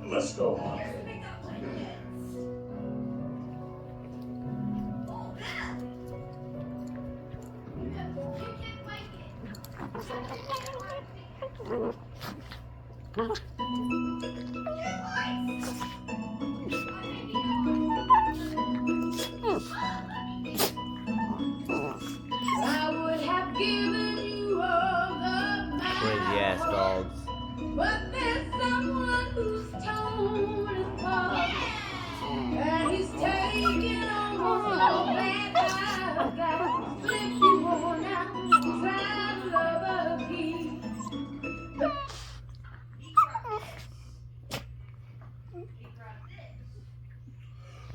Let's go. I would have given you all of my Crazy ass heart, dogs. but there's someone who's torn it apart, and he's taking almost all